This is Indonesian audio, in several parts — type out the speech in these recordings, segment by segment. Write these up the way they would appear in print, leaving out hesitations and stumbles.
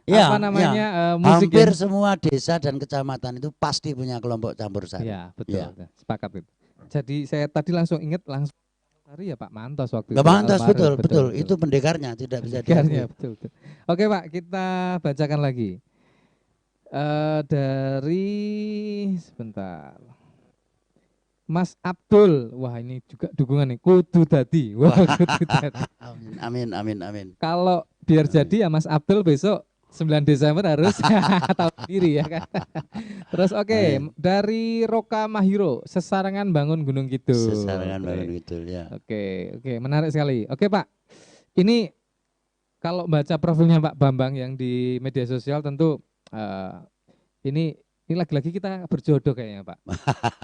Ya, apa namanya musik hampir yang semua desa dan kecamatan itu pasti punya kelompok campur sari. ya betul, Ya. sepakat itu. Jadi saya tadi langsung ingat langsung hari ya Pak Mantos waktu Nggak itu pantas, almarhum, betul, betul betul. betul. Itu pendekarnya tidak bisa Pendekarnya diakui. betul betul. Oke Pak, kita bacakan lagi. Dari sebentar. Mas Abdul, wah ini juga dukungan nih, kudu dadi, wah Wah, kudu dadi. amin, amin, amin, amin. Kalau biar Amin. jadi ya Mas Abdul besok 9 Desember harus tahu diri ya kan. Terus oke, Amin. dari Roka Mahiro, Sesarengan Bangun Gunung Kidul. Sesarengan bangun Oke, betul ya. oke, menarik sekali. Oke Pak, ini kalau baca profilnya Pak Bambang yang di media sosial tentu eh, ini lagi-lagi kita berjodoh kayaknya Pak.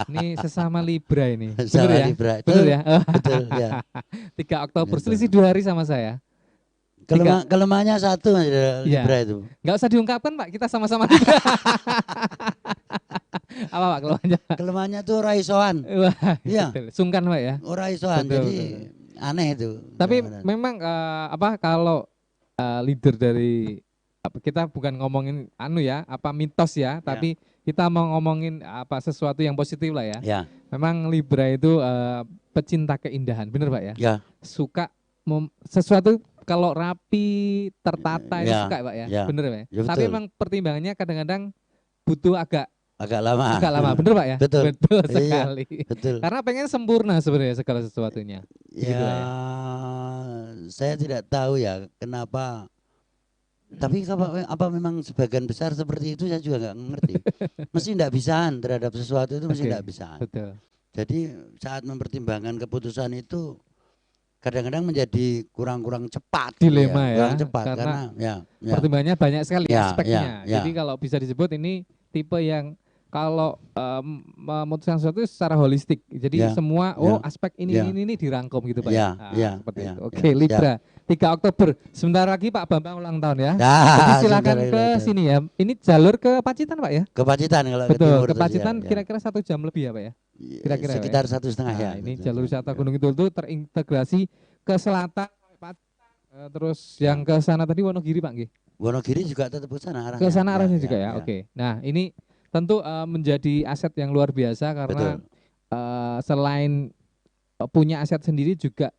Ini sesama Libra ini, bener Sama ya? Libra Bener itu ya? betul ya. 3 Oktober, selisih Betul. 2 hari sama saya. Tiga, Kelemahannya satu ya, Libra itu. nggak usah diungkapkan Pak, kita sama-sama Libra. Apa Pak keluhannya? Kelemahannya tuh raisoan. Wah, Iya, betul. Sungkan Pak ya? raisoan. Betul, Jadi betul. aneh itu. Tapi memang apa kalau leader dari kita bukan ngomongin anu ya, apa mitos ya, Ya. tapi kita mau ngomongin apa sesuatu yang positif lah ya. Ya. Memang Libra itu pecinta keindahan, bener Pak ya? Ya. Suka sesuatu kalau rapi, tertata itu Ya. suka Pak ya, Ya. bener Pak ya? Ya, Tapi betul. memang pertimbangannya kadang-kadang butuh agak Agak lama. bener Pak ya? Betul. Betul Iya, sekali. betul. Karena pengen sempurna sebenarnya segala sesuatunya. Begitu Ya, Pak ya? saya tidak tahu ya kenapa. Tapi apa memang sebagian besar seperti itu saya juga nggak ngerti. Mesti tidak bisaan terhadap sesuatu itu mesti Oke, tidak bisaan. betul. Jadi saat mempertimbangkan keputusan itu kadang-kadang menjadi kurang cepat, Dilema ya, kurang cepat karena karena ya, pertimbangannya banyak sekali ya, aspeknya. ya, Jadi kalau bisa disebut ini tipe yang kalau memutuskan sesuatu secara holistik. Jadi ya, semua ya, aspek ya, ini dirangkum gitu Pak ya. ya, Nah, seperti ya, itu. ya, Oke, siap. Libra 3 Oktober. Sebentar lagi Pak Bambang ulang tahun ya. Nah, Jadi sebentar silakan ke lagi. sini ya. Ini jalur ke Pacitan Pak ya? Ke Pacitan kalau ke Betul, timur ke terus Pacitan ya. kira-kira 1 jam lebih ya Pak ya? Kira-kira ya, Pak ya? Sekitar 1,5 ya. Nah, ini jalur wisata Gunung Kidul itu terintegrasi ke selatan, terus yang ke sana tadi Wonogiri Pak nggih? Wonogiri juga tetap ke sana Ke arahnya. sana arahnya Ya, juga ya. Oke. Nah, ini tentu menjadi aset yang luar biasa karena betul. Selain punya aset sendiri juga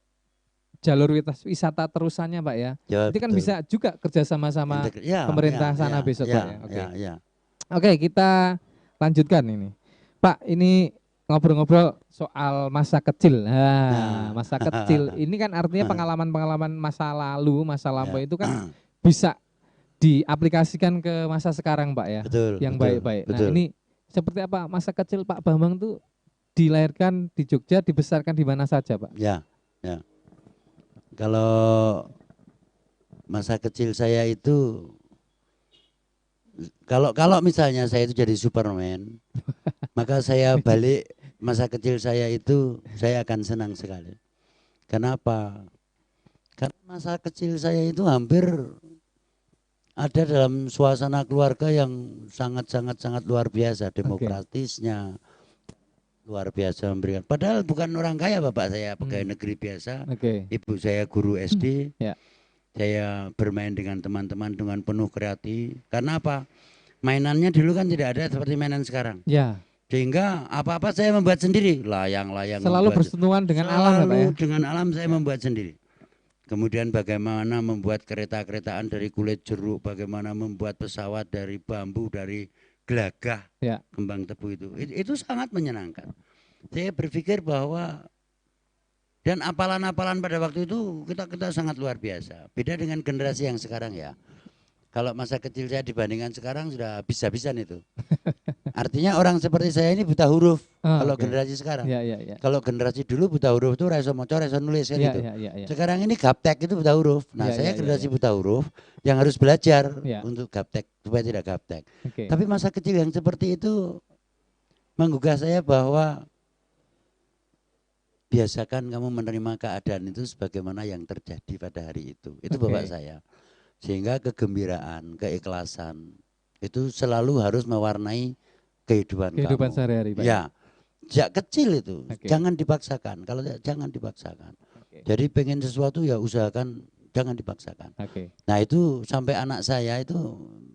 jalur wisata terusannya Pak ya. Ya, Itu kan betul. bisa juga kerja sama-sama pemerintah sana besok Pak ya. Oke. Oke, kita lanjutkan ini. Pak, ini ngobrol-ngobrol soal masa kecil. Nah, masa kecil ini kan artinya pengalaman-pengalaman masa lalu, masa lampau itu kan bisa diaplikasikan ke masa sekarang Pak ya. Betul. Yang betul, baik-baik. Nah, betul. ini seperti apa masa kecil Pak Bambang tuh dilahirkan di Jogja, dibesarkan di mana saja Pak? Ya. Kalau masa kecil saya itu kalau misalnya saya itu jadi Superman, maka saya balik masa kecil saya itu saya akan senang sekali. Kenapa? Karena masa kecil saya itu hampir ada dalam suasana keluarga yang sangat luar biasa, demokratisnya luar biasa memberikan. Padahal bukan orang kaya bapak saya, pegawai negeri biasa. Ibu saya guru SD. Saya bermain dengan teman-teman dengan penuh kreatif. Karena apa? Mainannya dulu kan tidak ada seperti mainan sekarang. Ya. Sehingga apa-apa saya membuat sendiri. Layang-layang. Selalu bersentuhan dengan alam ya Pak ya? Dengan alam saya membuat sendiri. Kemudian bagaimana membuat kereta-keretaan dari kulit jeruk, bagaimana membuat pesawat dari bambu, dari gelagah, kembang tebu itu sangat menyenangkan. Saya berpikir bahwa dan apalan-apalan pada waktu itu kita sangat luar biasa. Beda dengan generasi yang sekarang ya. Kalau masa kecil saya dibandingkan sekarang sudah habis-habisan itu. Artinya orang seperti saya ini buta huruf kalau generasi sekarang. Kalau generasi dulu buta huruf itu raiso maca, raiso nulis kan itu. Sekarang ini gaptek itu buta huruf. Nah, saya generasi buta huruf yang harus belajar untuk gaptek supaya tidak gaptek. Tapi masa kecil yang seperti itu menggugah saya bahwa biasakan kamu menerima keadaan itu sebagaimana yang terjadi pada hari itu. Itu bapak saya. Sehingga kegembiraan, keikhlasan itu selalu harus mewarnai kehidupan kamu. Sehari-hari Pak. Ya, sejak kecil itu jangan dipaksakan. Kalau jangan dipaksakan. Jadi pengen sesuatu ya usahakan jangan dipaksakan. Nah itu sampai anak saya itu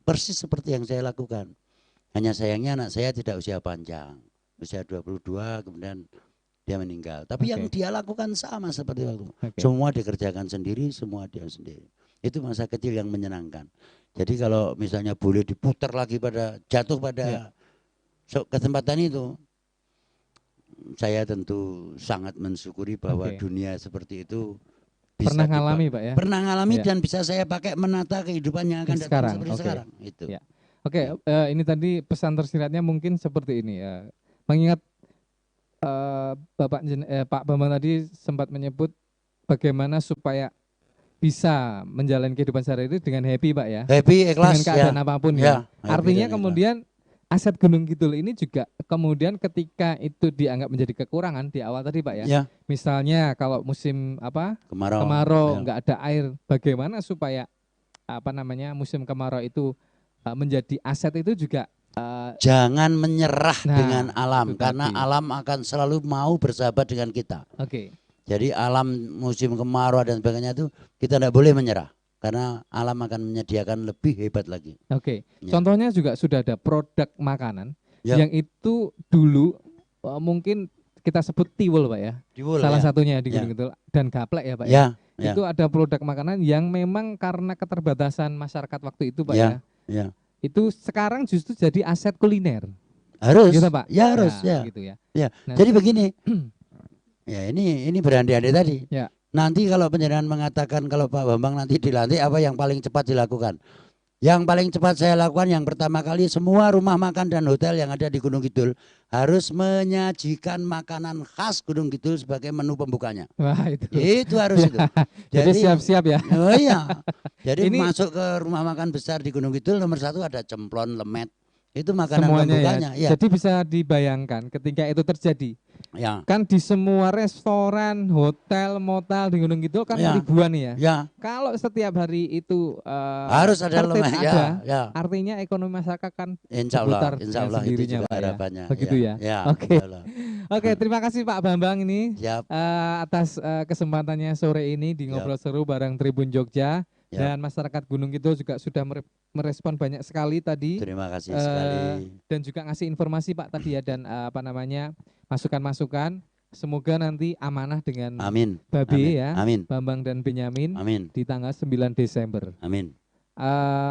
persis seperti yang saya lakukan. Hanya sayangnya anak saya tidak usia panjang, usia 22 kemudian dia meninggal. Tapi yang dia lakukan sama seperti waktu. Semua dikerjakan sendiri, semua dia sendiri. Itu masa kecil yang menyenangkan. Jadi kalau misalnya boleh diputar lagi jatuh pada kesempatan itu, saya tentu sangat mensyukuri bahwa dunia seperti itu bisa pernah ngalami Pak ya? Pernah ngalami dan bisa saya pakai menata kehidupan yang akan datang seperti sekarang. Itu. Ya. Ini tadi pesan tersiratnya mungkin seperti ini ya. Mengingat Pak Bambang tadi sempat menyebut bagaimana supaya bisa menjalani kehidupan sehari-hari dengan happy Pak ya. Happy, ikhlas. Dengan keadaan apapun ya. Artinya kemudian aset Gunung Kidul ini juga kemudian ketika itu dianggap menjadi kekurangan di awal tadi Pak ya. Misalnya kalau musim kemarau nggak ada air, bagaimana supaya musim kemarau itu menjadi aset itu juga jangan menyerah dengan alam karena alam akan selalu mau bersahabat dengan kita. Jadi alam musim kemarau dan sebagainya itu kita tidak boleh menyerah karena alam akan menyediakan lebih hebat lagi. Contohnya juga sudah ada produk makanan yang itu dulu mungkin kita sebut tiwul Pak ya. Salah satunya di Gunung Kidul dan gaplek ya Pak ya. Itu ada produk makanan yang memang karena keterbatasan masyarakat waktu itu Pak ya. Itu sekarang justru jadi aset kuliner. Harus. Gitu, Pak? Ya harus ya. Gitu ya. Nah, jadi begini. Ya ini berandai-andai tadi. Nanti kalau penjenengan mengatakan kalau Pak Bambang nanti dilantik apa yang paling cepat dilakukan? Yang paling cepat saya lakukan yang pertama kali semua rumah makan dan hotel yang ada di Gunung Kidul harus menyajikan makanan khas Gunung Kidul sebagai menu pembukanya. Wah itu harus itu. Jadi siap-siap ya. Oh iya. Jadi masuk ke rumah makan besar di Gunung Kidul nomor 1 ada cemplon, lemet. Itu makanan pembukanya. Jadi bisa dibayangkan ketika itu terjadi. Kan di semua restoran, hotel, motel di Gunung Kidul kan ribuan ya. Kalau setiap hari itu harus ada lemak artinya ekonomi masyarakat kan insya Allah sendirinya itu juga harapannya. Begitu ya. Oke, terima kasih Pak Bambang ini atas kesempatannya sore ini di Ngobrol Seru bareng Tribun Jogja. Dan masyarakat Gunung Kidul juga sudah merespon banyak sekali tadi. Terima kasih sekali. Dan juga ngasih informasi Pak tadi ya dan masukan-masukan. Semoga nanti amanah dengan Babe ya, Bambang dan Benyamin di tanggal 9 Desember. Amin.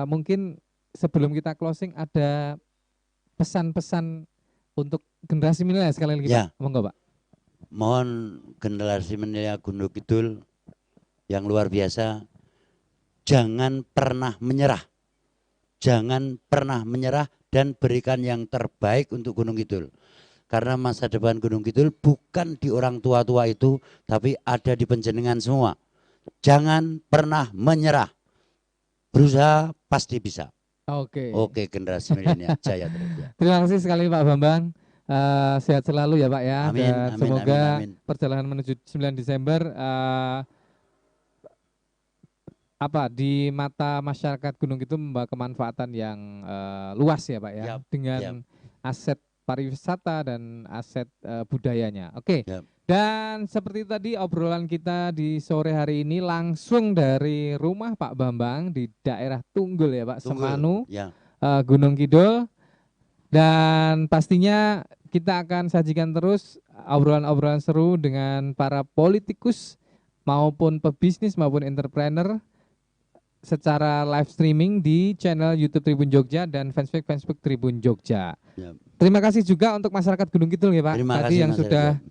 Mungkin sebelum kita closing ada pesan-pesan untuk generasi milenial sekali lagi Pak. Monggo Pak. Mohon generasi milenial Gunung Kidul yang luar biasa. Jangan pernah menyerah. Jangan pernah menyerah dan berikan yang terbaik untuk Gunung Kidul. Karena masa depan Gunung Kidul bukan di orang tua-tua itu, tapi ada di panjenengan semua. Jangan pernah menyerah. Berusaha pasti bisa. Oke, generasi milenial jaya terus ya. Terima kasih sekali Pak Bambang. Sehat selalu ya Pak ya. Amin, dan semoga perjalanan menuju 9 Desember di mata masyarakat Gunung itu membawa kemanfaatan yang luas ya Pak ya, dengan aset pariwisata dan aset budayanya. Dan seperti tadi obrolan kita di sore hari ini langsung dari rumah Pak Bambang di daerah Tunggul ya Pak, Semanu, Gunung Kidul. Dan pastinya kita akan sajikan terus obrolan-obrolan seru dengan para politikus maupun pebisnis maupun entrepreneur secara live streaming di channel YouTube Tribun Jogja dan Facebook Tribun Jogja. Terima kasih juga untuk masyarakat Gunung Kidul ya Pak. Tadi yang sudah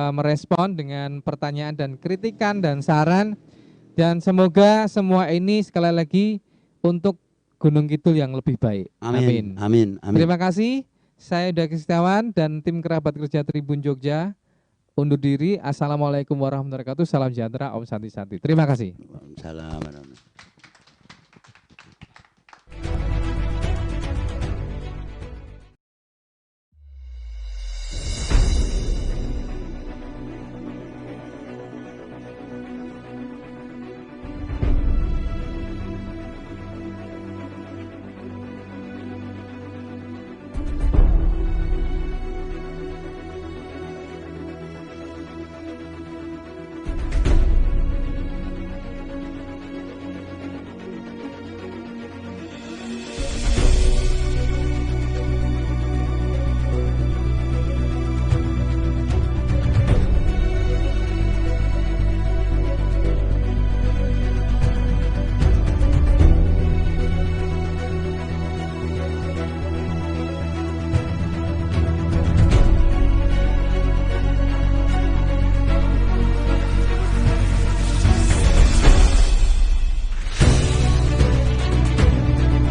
merespon dengan pertanyaan dan kritikan dan saran. Dan semoga semua ini sekali lagi untuk Gunung Kidul yang lebih baik. Amin. Terima kasih. Saya Daki Setiawan dan tim kerabat kerja Tribun Jogja undur diri. Assalamualaikum warahmatullahi wabarakatuh. Salam sejahtera, Om Santi Santi. Terima kasih. Salam.